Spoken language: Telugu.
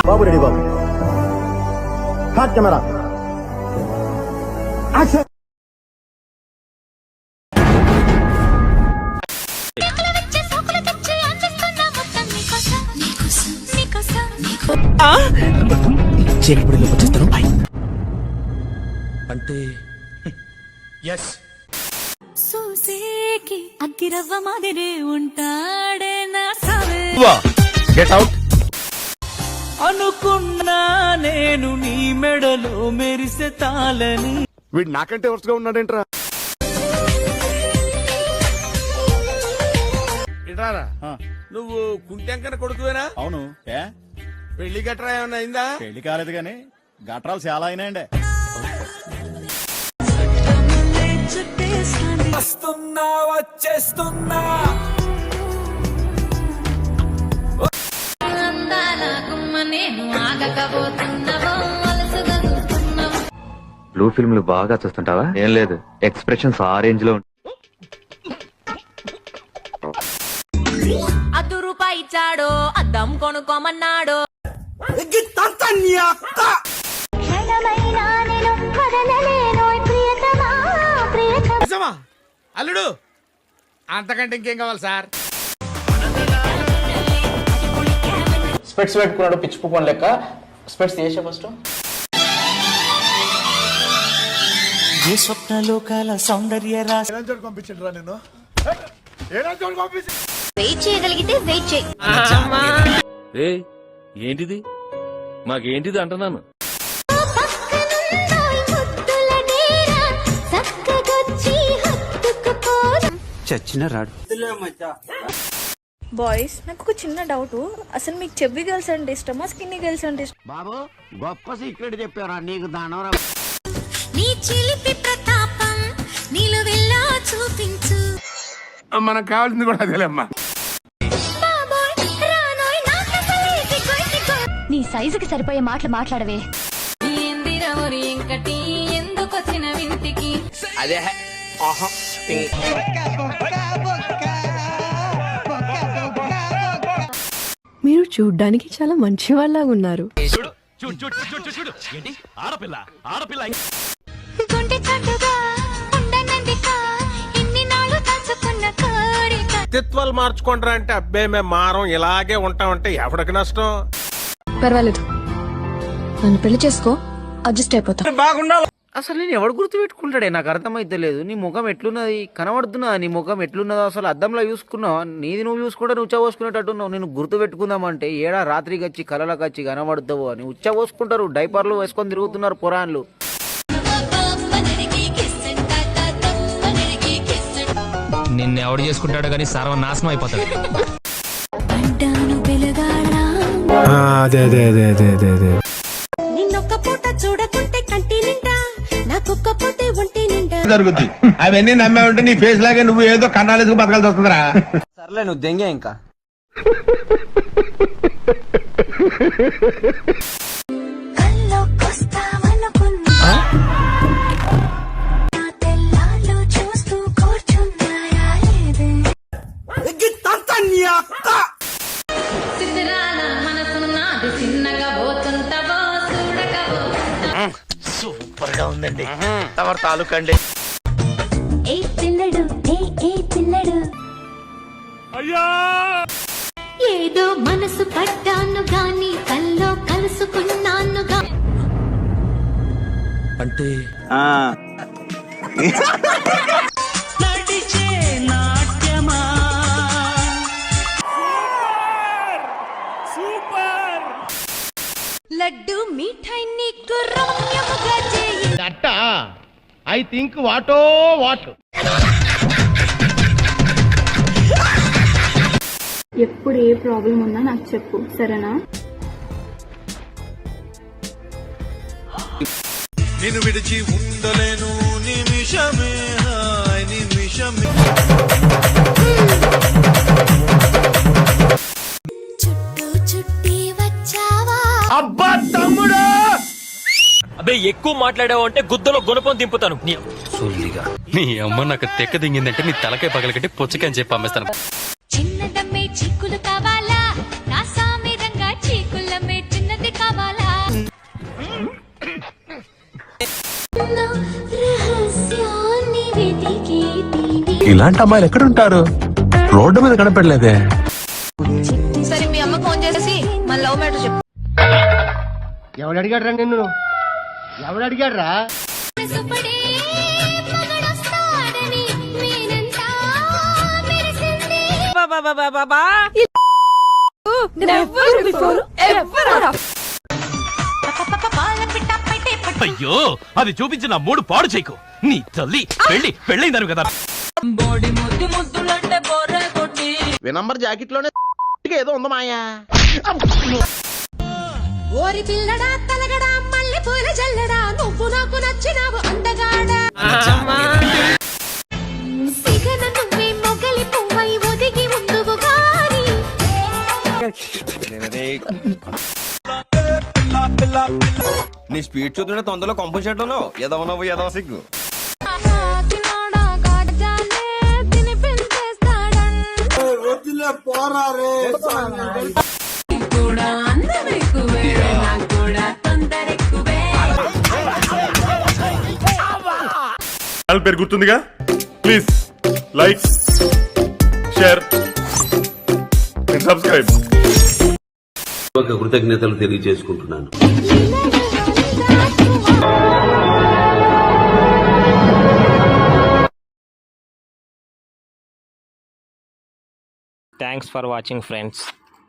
బాబు రెడీ బాబు. హాట్ కెమెరా యాక్షన్. చీకటిలో వచ్చేస్తాను బాయ్ అంటే ఎస్ సూసేకి అగ్గిరవ్వ మాదిరే ఉంటాడే నా సావే. Get out. అనుకున్నా నేను నీ మెడలో మెరిసే తాళని. వీడు నాకంటే వరుసగా ఉన్నాడేంట్రా? ఇటారా నువ్వు కుంటెంకన కొడుకువేనా? అవును. ఏ పెళ్లి గట్రా ఏమన్నా అయిందా? పెళ్లి కాలేదు గాని గట్రాలు చాలా అయినాయండి. వస్తున్నా వచ్చేస్తున్నా బ్లూ ఫిల్మ్లు బాగా చూస్తుంటావా? ఏం లేదు, ఎక్స్ప్రెషన్స్ ఆ రేంజ్ లో. అద్దు రూపాయి ఇచ్చాడో అద్దం కొనుక్కోమన్నాడో. అల్లుడు అంతకంటే ఇంకేం కావాలి సార్? స్పెట్స్ పెట్టుకున్నాడు పిచ్చిపోని లెక్క. స్పెట్స్ తీసే ఫస్ట్. ఏ స్వప్నలోకాల సౌందర్య రాశి పంపించండి రా నేను. వెయిట్ చేయగలిగితే వెయిట్ చేయి. ఏంటిది మాకేంటిది అంటున్నాను. చచ్చిన రాడు. బాయ్స్, నాకు ఒక చిన్న డౌట్. అసలు మీకు చెవ్వి గర్ల్స్ అంటే ఇష్టమా, స్కిన్నీ గర్ల్స్ అంటే ఇష్టం? బాబు గొప్ప సీక్రెట్ చెప్పారా నీకు దానవరా. నీ చిలిపి ప్రతాపం నీలో వెళ్ళా చూపించు. మనకు కావాల్సింది కూడా అదేలేమ్మా. నీ సైజుకి సరిపోయే మాటలు మాట్లాడవే. ఇంకటి ఎందుకొచ్చిన వింటికి అదే మీరు చూడ్డానికి చాలా మంచి వాళ్ళగా ఉన్నారు. వ్యక్తిత్వాలు మార్చుకుంటారా అంటే అబ్బే మేము మారం ఇలాగే ఉంటామంటే ఎవడికి నష్టం? పర్వాలేదు, నన్ను పెళ్లి చేసుకో, అడ్జస్ట్ అయిపోతా. బాగున్నావు. అసలు నేను ఎవడు గుర్తు పెట్టుకుంటాడే నాకు అర్థమైతే లేదు. నీ ముఖం ఎట్లున్నది కనబడుతున్నా? నీ ముఖం ఎట్లున్నదో అసలు అద్దంలో చూసుకున్నావు? నీది నువ్వు చూసుకుంటే నువ్వు ఉచ్చబోసుకునేటట్టున్నావు. నేను గుర్తు పెట్టుకుందామంటే ఏడా రాత్రికి వచ్చి కలలకు వచ్చి కనబడుతావు అని ఉచ్చబోసుకుంటారు. డైపర్లు వేసుకొని తిరుగుతున్నారు పురాణాలు. నిన్ను ఎవడు చేసుకుంటాడో కానీ సర్వనాశనం అయిపోతాడు. నిన్నొక్క పూట చూడకుంటే కంటి నిండా, నాకొక్క పూటే ఒంటి నిండా జరుగుద్ది. అవన్నీ నమ్మే ఉంటే నీ ఫేస్ లాగే నువ్వు ఏదో కన్నాలేసుకు బతకాల్సి వస్తుందిరా. సర్లే నువ్వు దెంగే ఇంకా. సూపర్ గా ఉందండి. తమరు తాలూకండి. ఏ పిల్లడు ఏ పిల్లడు ఏదో మనసు పడ్డాను గాని కల్లో కలుసుకున్నాను అంటే నటిచే నాట్యమా సూపర్. లడ్డు మిఠాయి నీకు రమ్యముగా చేయి. అట్ట ఐ థింక్ వాటో వాట్. ఎప్పుడు ఏ ప్రాబ్లం ఉన్నా నాకు చెప్పు, సరేనా? నేను విడిచి ఉండలేను నిమిషమే నిమిషమే. చుట్టూ చుట్టి వచ్చావా అబ్బా తమ్ముడు. అబ్బే ఎక్కువ మాట్లాడావు అంటే గుద్దలో గుణపం దింపుతాను. నీ అమ్మ నాకు తెక్క దింగిందంటే నీ తలకాయ పగలకట్టి పుచ్చకాయని చెప్పి అమ్మేస్తాను. చిన్నదమ్మే చీకులు కావాలా, నా సామిరంగా చీకులమ్మే చిన్నది ఇలాంటి అమ్మాయిలు ఎక్కడ ఉంటారు? రోడ్డు మీద కనపడలేదే. సరే మీ అమ్మ ఫోన్ చేసి మన లవ్ మ్యాటర్ చెప్పు. ఎవడు అడిగాడు రా నిన్ను? ఎవడు అడిగాడు రా? అయ్యో అది చూపించి నా మూడు పాడు చేయకు. నీ తల్లి పెళ్ళైందాను కదా. వినంబర్ జాకెట్ లోనే ఏదో ఉంది మాయా. ఓరి పిల్లడా తలగడా మల్లె పూల జల్లడా నువ్వు నాకు నచ్చినావు అందగాడా సిగన నువ్వే మొగలి పువ్వై ఒదిగి ఉందువు గాని నీ స్పీడ్ చూస్తుంటే తొందరలో కంపోజిషన్ ఏదో ఉన్నావు ఏదో సిగ్గు. తినోడా గాడజాలే తిని పెంచేస్తాడా కూడా అందమెక్కువే నాకు కూడా తొందరెక్కువే పేరు గుర్తుందిగా? Please like, share, subscribe. కృతజ్ఞతలు తెలియజేసుకుంటున్నాను. Thanks for watching friends.